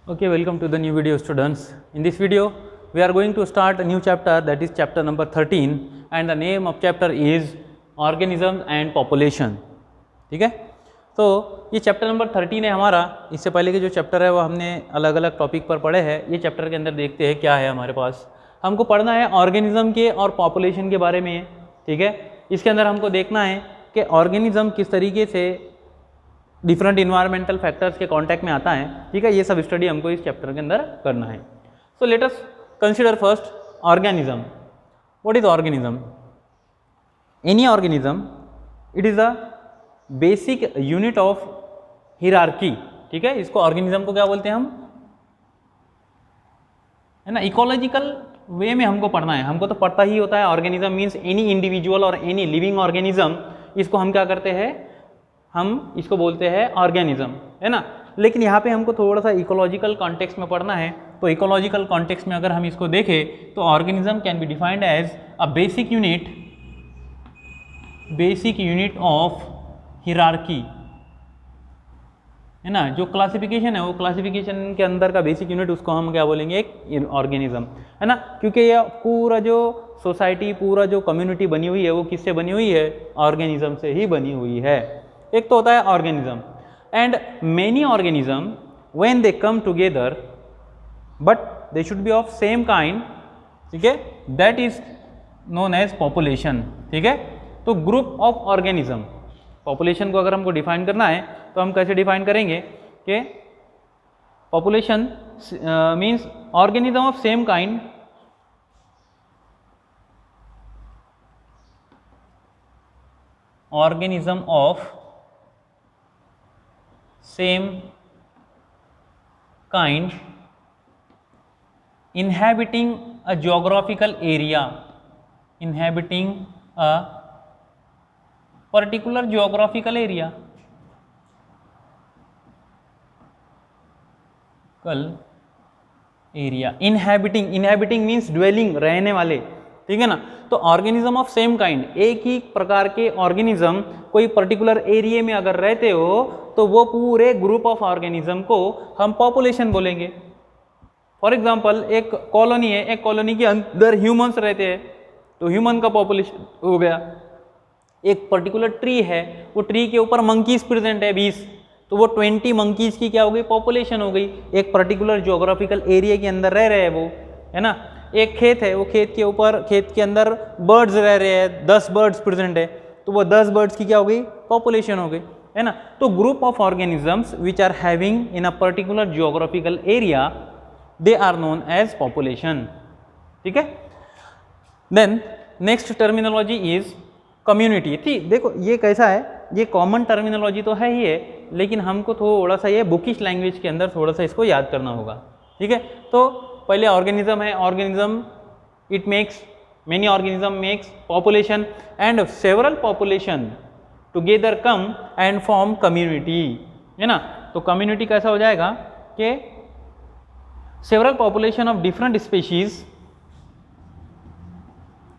Okay, welcome to the new video, students. In this video, we are going to start a new chapter, that is chapter number 13, and the name of chapter is Organisms and Population. ठीक है, तो ये chapter number 13 है हमारा. इससे पहले के जो चैप्टर है वो हमने अलग अलग टॉपिक पर पढ़े हैं. ये चैप्टर के अंदर देखते हैं क्या है हमारे पास. हमको पढ़ना है ऑर्गेनिज्म के और पॉपुलेशन के बारे में. ठीक है, इसके अंदर हमको देखना है कि ऑर्गेनिज्म किस तरीके से डिफरेंट इन्वायरमेंटल फैक्टर्स के कांटेक्ट में आता है. ठीक है, ये सब स्टडी हमको इस चैप्टर के अंदर करना है. So let us consider first organism. What is organism? Any organism, it is a basic unit of hierarchy. ठीक है, इसको ऑर्गेनिज्म को क्या बोलते हैं हम, है ना. इकोलॉजिकल वे में हमको पढ़ना है. हमको तो पढ़ता ही होता है ऑर्गेनिज्म मीन्स एनी इंडिविजुअल और एनी लिविंग ऑर्गेनिज्म. इसको हम क्या करते हैं, हम इसको बोलते हैं ऑर्गेनिज्म, है ना. लेकिन यहाँ पे हमको थोड़ा सा इकोलॉजिकल कॉन्टेक्स्ट में पढ़ना है. तो इकोलॉजिकल कॉन्टेक्स्ट में अगर हम इसको देखें तो organism can be defined as a basic unit of hierarchy, है ना. जो क्लासिफिकेशन है वो क्लासिफिकेशन के अंदर का बेसिक यूनिट, उसको हम क्या बोलेंगे, एक ऑर्गेनिज्म, है ना. क्योंकि ये पूरा जो सोसाइटी, पूरा जो कम्युनिटी बनी हुई है वो किससे बनी हुई है, ऑर्गेनिज्म से ही बनी हुई है. एक तो होता है organism. And many organism when they come together but they should be of same kind. ठीक है, that is known as population. ठीक है, तो ग्रुप ऑफ ऑर्गेनिज्म. पॉपुलेशन को अगर हमको डिफाइन करना है तो हम कैसे डिफाइन करेंगे कि population means organism of same kind organism of same kind inhabiting a geographical area, inhabiting a particular geographical area. inhabiting means dwelling, रहने वाले. ठीक है ना. तो ऑर्गेनिज्म ऑफ सेम काइंड, एक ही प्रकार के ऑर्गेनिज्म कोई पर्टिकुलर एरिया में अगर रहते हो तो वो पूरे ग्रुप ऑफ ऑर्गेनिज्म को हम पॉपुलेशन बोलेंगे. फॉर एग्जांपल एक कॉलोनी है, एक कॉलोनी के अंदर ह्यूमंस रहते हैं तो ह्यूमन का पॉपुलेशन हो गया. एक पर्टिकुलर ट्री है, वो ट्री के ऊपर मंकीज प्रेजेंट है 20, तो वो 20 मंकीज की क्या हो गई, पॉपुलेशन हो गई. एक पर्टिकुलर ज्योग्राफिकल एरिया के अंदर रह रहे हैं वो, है ना. एक खेत है, वो खेत के ऊपर, खेत के अंदर बर्ड्स रह रहे हैं, 10 बर्ड्स प्रेजेंट है, तो वो 10 बर्ड्स की क्या हो गई, पॉपुलेशन हो गई, है ना. तो group of organisms which are having in a particular geographical area, they are known as population. ठीक है. Then next terminology is community. ठीक, देखो ये कैसा है, ये कॉमन टर्मिनोलॉजी तो है ही है, लेकिन हमको थोड़ा सा ये बुकिश लैंग्वेज के अंदर थोड़ा सा इसको याद करना होगा. ठीक है, तो पहले ऑर्गेनिज्म है. Organism it makes, many organism makes population and several population together come and form community, है ना. तो कम्युनिटी कैसा हो जाएगा कि several population of different species.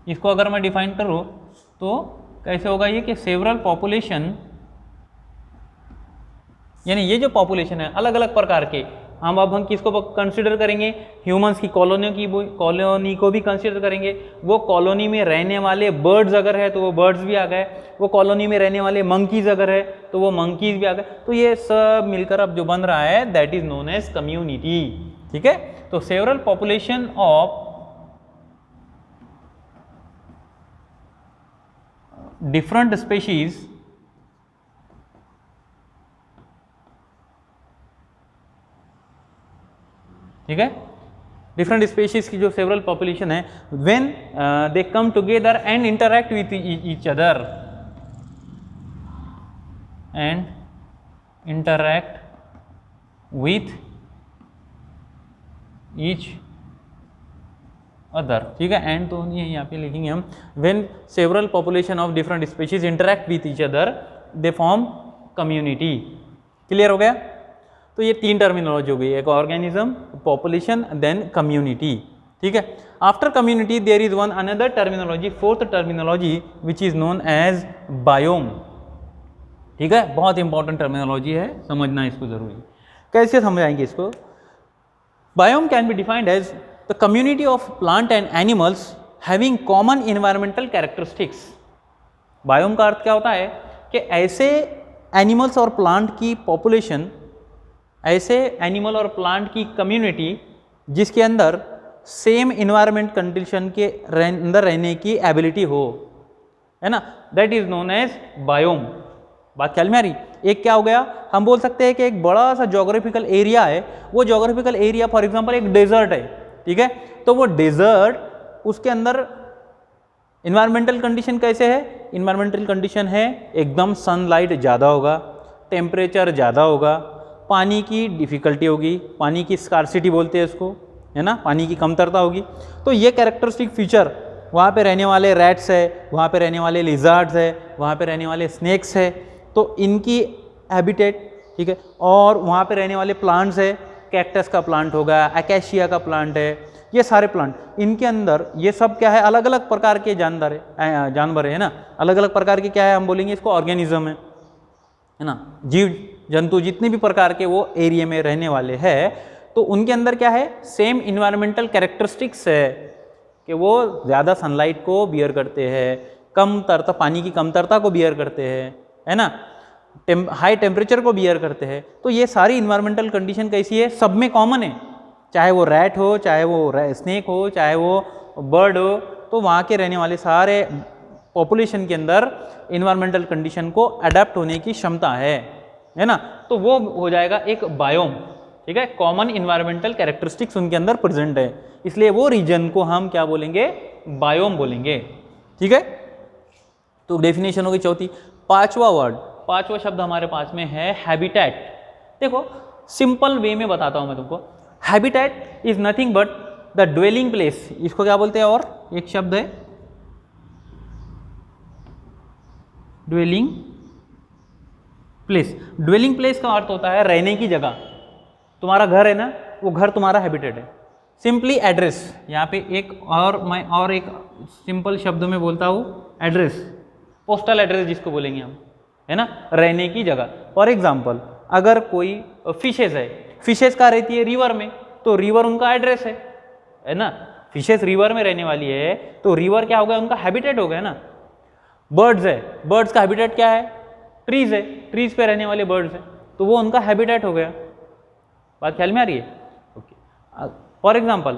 इसको अगर मैं डिफाइन करूँ तो कैसे होगा ये कि सेवरल पॉपुलेशन, यानी ये जो पॉपुलेशन है अलग अलग प्रकार के, हम किसको कंसिडर करेंगे, ह्यूमंस की कॉलोनी को भी कंसिडर करेंगे. वो कॉलोनी में रहने वाले बर्ड्स अगर है तो वो बर्ड्स भी आ गए, वो कॉलोनी में रहने वाले मंकीज अगर है तो वो मंकीज भी आ गए. तो ये सब मिलकर अब जो बन रहा है that is known as community. ठीक है, तो several population of different species, ठीक है, डिफरेंट स्पीशीज की जो सेवरल पॉपुलेशन है, when they come together and interact with each other, and interact with each other. ठीक है, एंड तो नहीं है, यहाँ पे लिखेंगे हम when several population of different species interact with each other they form community. Clear हो गया. तो ये 3 टर्मिनोलॉजी हो गई, एक ऑर्गेनिज्म, पॉपुलेशन, देन कम्युनिटी. ठीक है. After community there is one another terminology, 4th terminology which is known as biome. ठीक है, बहुत इंपॉर्टेंट टर्मिनोलॉजी है, समझना इसको जरूरी. कैसे समझाएंगे इसको? Biome can be defined as the community of plant and animals having common environmental characteristics. Biome का अर्थ क्या होता है कि ऐसे एनिमल्स और प्लांट की पॉपुलेशन, ऐसे एनिमल और प्लांट की कम्युनिटी जिसके अंदर सेम इन्वायरमेंट कंडीशन के अंदर रहने की एबिलिटी हो, है ना, that is known as biome. बात ख्याल में आ रही? एक क्या हो गया, हम बोल सकते हैं कि एक बड़ा सा जोग्राफिकल एरिया है, वो जोग्राफिकल एरिया फॉर एग्जांपल एक डेजर्ट है, ठीक है, तो वो डेजर्ट उसके अंदर इन्वायरमेंटल कंडीशन कैसे है, इन्वायरमेंटल कंडीशन है एकदम सनलाइट ज़्यादा होगा, टेम्परेचर ज़्यादा होगा, पानी की डिफ़िकल्टी होगी, पानी की स्कार्सिटी बोलते हैं इसको, है ना, पानी की कमतरता होगी। तो ये कैरेक्टरिस्टिक फीचर वहाँ पे रहने वाले रैट्स है, वहाँ पे रहने वाले लिजार्ड्स है, वहाँ पे रहने वाले स्नेक्स है, तो इनकी हैबिटेट, ठीक है, और वहाँ पे रहने वाले प्लांट्स है, कैक्टस का प्लांट होगा, अकेशिया का प्लांट है, ये सारे प्लांट, इनके अंदर ये सब क्या है, अलग अलग प्रकार के जानवर है ना, अलग अलग प्रकार के क्या है, हम बोलेंगे इसको ऑर्गेनिज्म है ना, जीव जंतु जितने भी प्रकार के वो एरिया में रहने वाले हैं, तो उनके अंदर क्या है, सेम इन्वायरमेंटल कैरेक्टरिस्टिक्स है कि वो ज़्यादा सनलाइट को बियर करते हैं, कमतरता, पानी की कमतरता को बियर करते हैं, है ना, हाई टेम्परेचर को बियर करते हैं। तो ये सारी इन्वायरमेंटल कंडीशन कैसी है, सब में कॉमन है, चाहे वो रैट हो, चाहे वो स्नेक हो, चाहे वो बर्ड हो, तो वहाँ के रहने वाले सारे पॉपुलेशन के अंदर इन्वायरमेंटल कंडीशन को अडेप्ट होने की क्षमता है ना, तो वो हो जाएगा एक बायोम, ठीक है, कॉमन इन्वायरमेंटल कैरेक्टरिस्टिक्स उनके अंदर प्रेजेंट है, इसलिए वो रीजन को हम क्या बोलेंगे, बायोम बोलेंगे, ठीक है। तो डेफिनेशन होगी चौथी। पांचवा शब्द हमारे पास में है हैबिटेट। देखो सिंपल वे में बताता हूं मैं तुमको, habitat is nothing but the dwelling place, इसको क्या बोलते हैं, और एक शब्द है ड्वेलिंग प्लेस। ड्वेलिंग प्लेस का अर्थ होता है रहने की जगह, तुम्हारा घर है ना, वो घर तुम्हारा हैबिटेट है। सिंपली एड्रेस, यहाँ पे मैं और एक सिंपल शब्द में बोलता हूँ, एड्रेस, पोस्टल एड्रेस जिसको बोलेंगे हम, है ना, रहने की जगह। फॉर एग्जाम्पल अगर कोई फिशेस है, फिशेस कहाँ रहती है, रिवर में, तो रिवर उनका एड्रेस है ना, फिशेस रिवर में रहने वाली है, तो रिवर क्या हो गया, उनका हैबिटेट हो गया ना। बर्ड्स है, बर्ड्स का हैबिटेट क्या है, ट्रीज है, ट्रीज पे रहने वाले बर्ड्स हैं, तो वो उनका हैबिटेट हो गया। बात ख्याल में आ रही है? ओके। फॉर एग्जाम्पल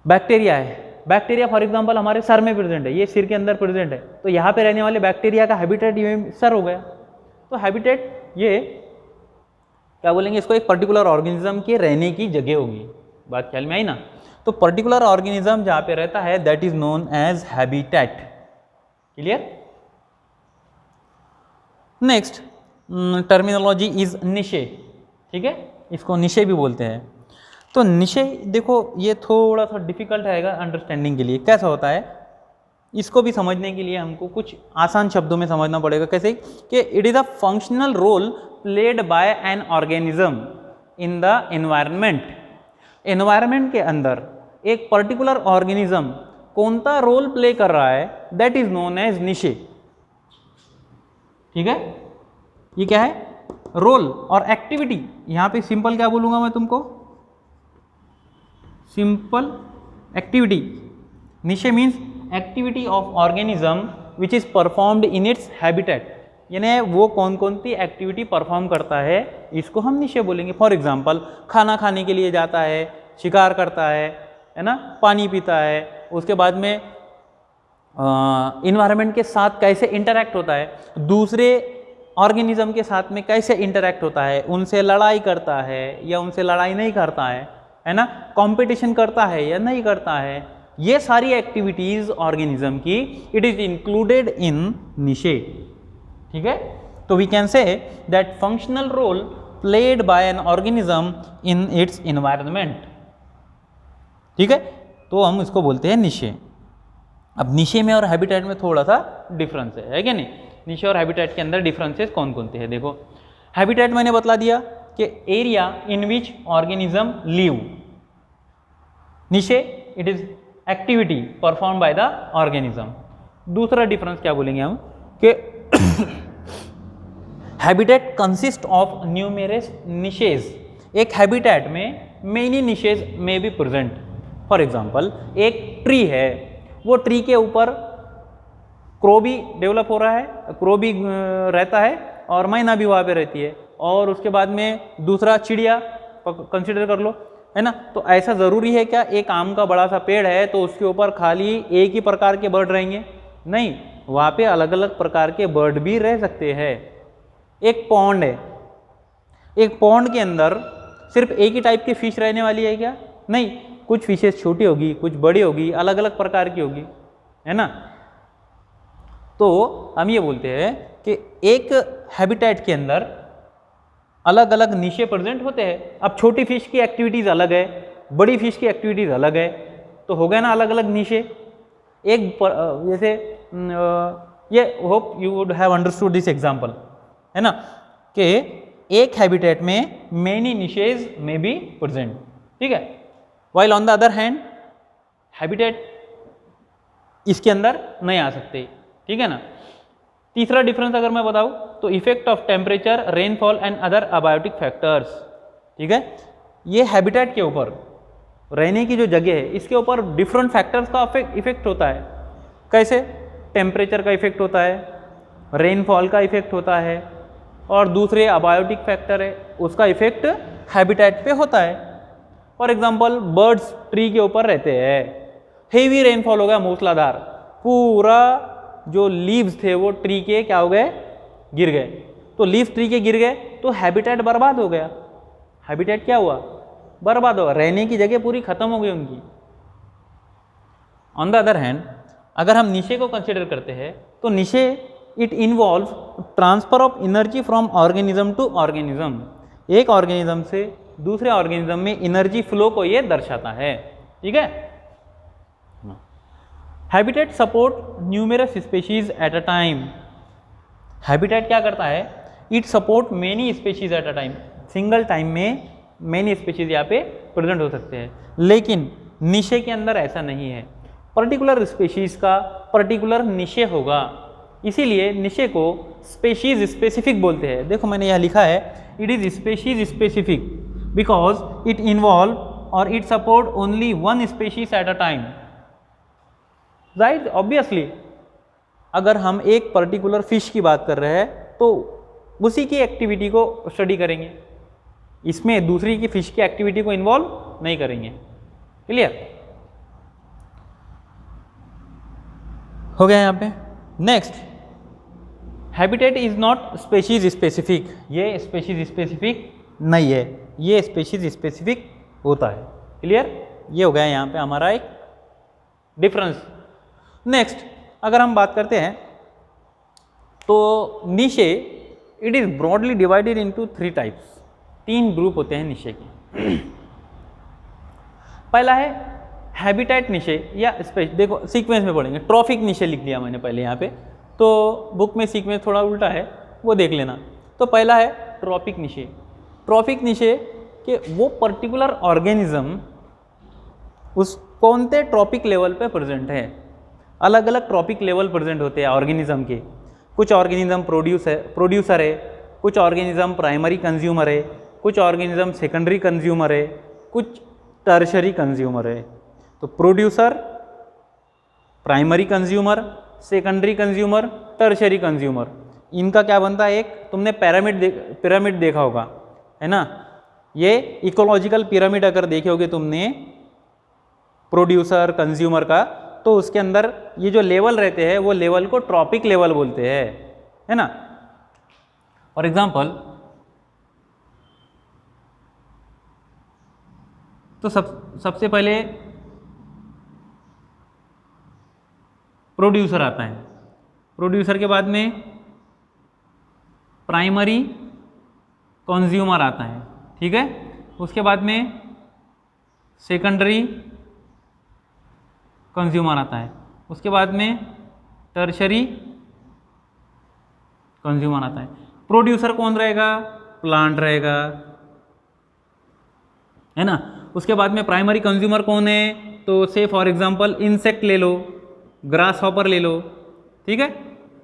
बैक्टीरिया है, बैक्टीरिया फॉर एग्जाम्पल हमारे सर में प्रेजेंट है, ये सिर के अंदर प्रेजेंट है, तो यहाँ पे रहने वाले बैक्टीरिया का हैबिटेट ये सर हो गया। तो हैबिटेट ये क्या बोलेंगे इसको, एक पर्टिकुलर ऑर्गेनिज्म के रहने की जगह होगी। बात ख्याल में आई ना? तो पर्टिकुलर ऑर्गेनिज्म जहाँ पे रहता है that is known as habitat. Clear? Next terminology is niche, ठीक है, इसको निशे भी बोलते हैं। तो निशे देखो ये थोड़ा सा डिफिकल्ट रहेगा अंडरस्टैंडिंग के लिए। कैसा होता है, इसको भी समझने के लिए हमको कुछ आसान शब्दों में समझना पड़ेगा। कैसे कि it is a functional role played by an organism in the environment. Environment के अंदर एक पर्टिकुलर ऑर्गेनिज्म कौन सा रोल प्ले कर रहा है, दैट इज नोन एज निशे। ठीक है, ये क्या है, रोल और एक्टिविटी। यहां पे सिंपल क्या बोलूंगा मैं तुमको, simple activity. Niche means activity of organism which is performed in its habitat, यानी वो कौन कौन सी एक्टिविटी परफॉर्म करता है, इसको हम निशे बोलेंगे। फॉर एग्जांपल खाना खाने के लिए जाता है, शिकार करता है ना, पानी पीता है, उसके बाद में इन्वायरमेंट के साथ कैसे इंटरैक्ट होता है, दूसरे ऑर्गेनिज्म के साथ में कैसे इंटरैक्ट होता है, उनसे लड़ाई करता है या उनसे लड़ाई नहीं करता है ना, कंपटीशन करता है या नहीं करता है, ये सारी एक्टिविटीज ऑर्गेनिज्म की it is included in niche. ठीक है, तो we can say that functional role played by an organism in its environment. ठीक है, तो हम इसको बोलते हैं निशे। अब निशे में और हैबिटेट में थोड़ा सा डिफरेंस है क्या नहीं? निशे और हैबिटेट के अंदर डिफरेंसेस कौन कौन से हैं? देखो, हैबिटेट मैंने बतला दिया कि area in which organism live. Niche it is activity perform by the organism. दूसरा डिफरेंस क्या बोलेंगे हम कि habitat consist of numerous niches. एक हैबिटेट में many niches may be present. For example एक ट्री है, वो ट्री के ऊपर क्रो भी डेवलप हो रहा है, क्रो भी रहता है और मैना भी वहाँ पे रहती है, और उसके बाद में दूसरा चिड़िया कंसिडर कर लो, है ना। तो ऐसा ज़रूरी है क्या एक आम का बड़ा सा पेड़ है तो उसके ऊपर खाली एक ही प्रकार के बर्ड रहेंगे? नहीं, वहाँ पे अलग अलग प्रकार के बर्ड भी रह सकते हैं। एक पॉन्ड है, एक पॉन्ड के अंदर सिर्फ एक ही टाइप की फिश रहने वाली है क्या? नहीं, कुछ फिशेस छोटी होगी, कुछ बड़ी होगी, अलग अलग प्रकार की होगी, है ना। तो हम ये बोलते हैं कि एक हैबिटेट के अंदर अलग अलग निशे प्रेजेंट होते हैं। अब छोटी फिश की एक्टिविटीज़ अलग है, बड़ी फिश की एक्टिविटीज़ अलग है, तो हो गया ना अलग अलग निशे। एक जैसे ये hope you would have understood this example, है ना, कि एक हैबिटेट में many niches may be present, ठीक है। While on the other hand habitat इसके अंदर नहीं आ सकते, ठीक है ना। तीसरा डिफरेंस अगर मैं बताऊं तो effect of temperature, rainfall and other abiotic factors, ठीक है। ये हैबिटेट के ऊपर, रहने की जो जगह है इसके ऊपर डिफरेंट फैक्टर्स का इफेक्ट होता है। कैसे? टेम्परेचर का इफेक्ट होता है, रेनफॉल का इफेक्ट होता है, और दूसरे अबायोटिक फैक्टर है उसका इफेक्ट हैबिटेट पे होता है। फॉर एग्जाम्पल बर्ड्स ट्री के ऊपर रहते हैं, हेवी रेनफॉल हो गया मूसलाधार, पूरा जो लीव्स थे वो ट्री के क्या हो गए? गिर गए। तो लीव्स ट्री के गिर गए तो हैबिटेट बर्बाद हो गया। हैबिटेट क्या हुआ? बर्बाद हो गया, रहने की जगह पूरी खत्म हो गई उनकी। ऑन द अदर हैंड अगर हम निशे को कंसिडर करते हैं तो niche it involve transfer of energy from organism to organism. एक ऑर्गेनिज्म से दूसरे ऑर्गेनिज्म में एनर्जी फ्लो को ये दर्शाता है, ठीक है। Habitat support numerous species at a time. Habitat क्या करता है? It support many species at a time. Single time में मेनी स्पीशीज यहाँ पे प्रेजेंट हो सकते हैं, लेकिन निशे के अंदर ऐसा नहीं है। पर्टिकुलर स्पीशीज का पर्टिकुलर निशे होगा, इसीलिए निशे को स्पीशीज स्पेसिफिक बोलते हैं। देखो मैंने यह लिखा है, it is species specific because it involve और it support only one species at a time. Right, obviously अगर हम एक पर्टिकुलर फिश की बात कर रहे हैं तो उसी की एक्टिविटी को स्टडी करेंगे, इसमें दूसरी की फिश की एक्टिविटी को इन्वॉल्व नहीं करेंगे। क्लियर हो गया यहाँ पे। Next, habitat is not species specific. ये स्पीशीज स्पेसिफिक नहीं है, ये स्पीशीज स्पेसिफिक होता है। क्लियर, ये हो गया यहाँ पे हमारा एक डिफरेंस। नेक्स्ट अगर हम बात करते हैं तो niche it is broadly divided into 3 types. 3 group होते हैं निशे के। पहला है हैबिटेट निशे या देखो सीक्वेंस में पढ़ेंगे। ट्रॉफिक निशे लिख दिया मैंने पहले यहाँ पे, तो बुक में सीक्वेंस थोड़ा उल्टा है, वो देख लेना। तो पहला है ट्रॉपिक निशे। ट्रॉपिक निशे के वो पर्टिकुलर ऑर्गेनिज्म उस कौन से ट्रॉपिक लेवल पे प्रेजेंट है। अलग अलग ट्रॉपिक लेवल प्रेजेंट होते हैं ऑर्गेनिज्म के। कुछ ऑर्गेनिज्म प्रोड्यूसर है, कुछ ऑर्गेनिज्म प्राइमरी कंज्यूमर है, कुछ ऑर्गेनिज्म सेकेंडरी कंज्यूमर है, कुछ टर्शरी कंज्यूमर है। तो producer, primary consumer, secondary consumer, tertiary consumer, इनका क्या बनता है? एक तुमने पिरामिड देखा होगा, है ना। ये इकोलॉजिकल पिरामिड अगर देखे होगे तुमने प्रोड्यूसर कंज्यूमर का, तो उसके अंदर ये जो लेवल रहते हैं वो लेवल को ट्रॉपिक लेवल बोलते हैं, है ना। फॉर एग्जाम्पल तो सबसे पहले प्रोड्यूसर आता है, प्रोड्यूसर के बाद में प्राइमरी कंज्यूमर आता है, ठीक है। उसके बाद में सेकेंडरी कंज्यूमर आता है, उसके बाद में टर्शरी कंज्यूमर आता है। प्रोड्यूसर कौन रहेगा? प्लांट रहेगा, है ना। उसके बाद में प्राइमरी कंज्यूमर कौन है? तो से फॉर एग्जांपल इंसेक्ट ले लो, ग्रास हॉपर ले लो, ठीक है।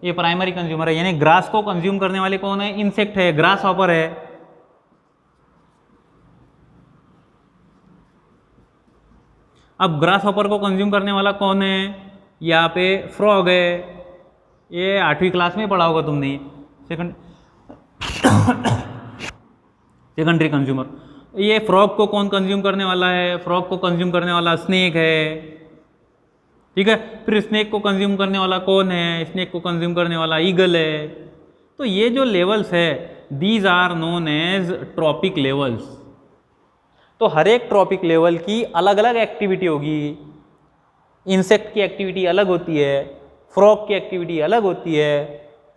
ये प्राइमरी कंज्यूमर है, यानी ग्रास को कंज्यूम करने वाले कौन है? इंसेक्ट है, ग्रास हॉपर है। अब ग्रास हॉपर को कंज्यूम करने वाला कौन है? यहाँ पे फ्रॉग है, ये 8वीं क्लास में पढ़ा होगा तुमने। Secondary consumer. ये फ्रॉग को कौन कंज्यूम करने वाला है? फ्रॉग को कंज्यूम करने वाला स्नेक है, ठीक है। फिर स्नेक को कंज्यूम करने वाला कौन है? स्नेक को कंज्यूम करने वाला ईगल है। तो ये जो लेवल्स है these are known as trophic levels. तो हर एक ट्रॉपिक लेवल की अलग अलग एक्टिविटी होगी। इंसेक्ट की एक्टिविटी अलग होती है, फ्रॉग की एक्टिविटी अलग होती है,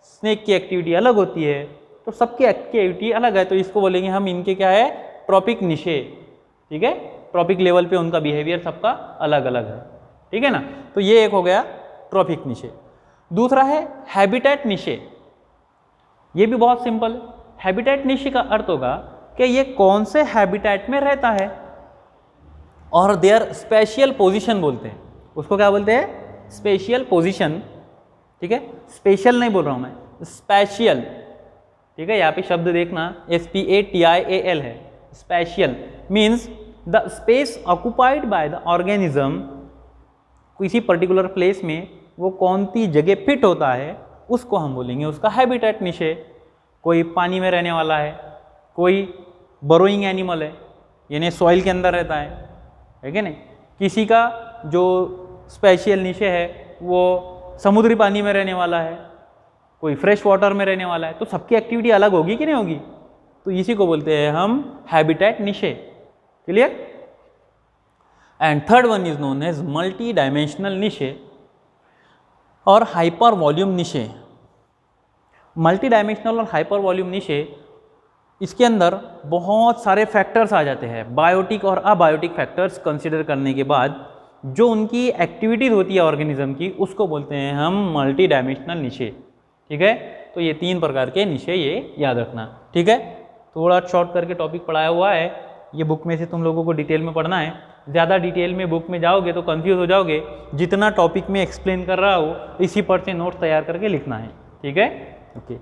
स्नेक की एक्टिविटी अलग होती है, तो सबकी एक्टिविटी अलग है। तो इसको बोलेंगे हम, इनके क्या है? ट्रॉपिक निशे, ठीक है। ट्रॉपिक लेवल पे उनका बिहेवियर सबका अलग अलग है, ठीक है ना। तो ये एक हो गया ट्रॉपिक निशे। दूसरा है हैबिटेट निशे। ये भी बहुत सिंपल है। हैबिटेट निशे का अर्थ होगा कि ये कौन से हैबिटेट में रहता है और देयर स्पेशियल पोजीशन बोलते हैं उसको। क्या बोलते हैं? स्पेशियल पोजीशन, ठीक है। स्पेशल नहीं बोल रहा हूं मैं, स्पेशियल, ठीक है। यहाँ पे शब्द देखना, SPATIAL है। Spatial means the space occupied by the organism. किसी पर्टिकुलर प्लेस में वो कौन सी जगह फिट होता है उसको हम बोलेंगे उसका हैबिटेट निशे। कोई पानी में रहने वाला है, कोई बरोइंग एनिमल है यानी सॉइल के अंदर रहता है कि नहीं। किसी का जो स्पेशियल निशे है वो समुद्री पानी में रहने वाला है, कोई फ्रेश वाटर में रहने वाला है। तो सबकी एक्टिविटी अलग होगी कि नहीं होगी? तो इसी को बोलते हैं हम habitat niche. Clear? And third one is known as multi dimensional niche और hyper volume niche. Multi dimensional और हाइपर वॉल्यूम निशे, इसके अंदर बहुत सारे फैक्टर्स आ जाते हैं। बायोटिक और अबायोटिक फैक्टर्स कंसिडर करने के बाद जो उनकी एक्टिविटीज़ होती है ऑर्गेनिज्म की, उसको बोलते हैं हम मल्टी डायमेंशनल निशे, ठीक है। तो ये 3 प्रकार के निशे, ये याद रखना, ठीक है। थोड़ा शॉर्ट करके टॉपिक पढ़ाया हुआ है, ये बुक में से तुम लोगों को डिटेल में पढ़ना है। ज़्यादा डिटेल में बुक में जाओगे तो कंफ्यूज हो जाओगे। जितना टॉपिक में एक्सप्लेन कर रहा हो इसी पर से नोट्स तैयार करके लिखना है, ठीक है। ओके।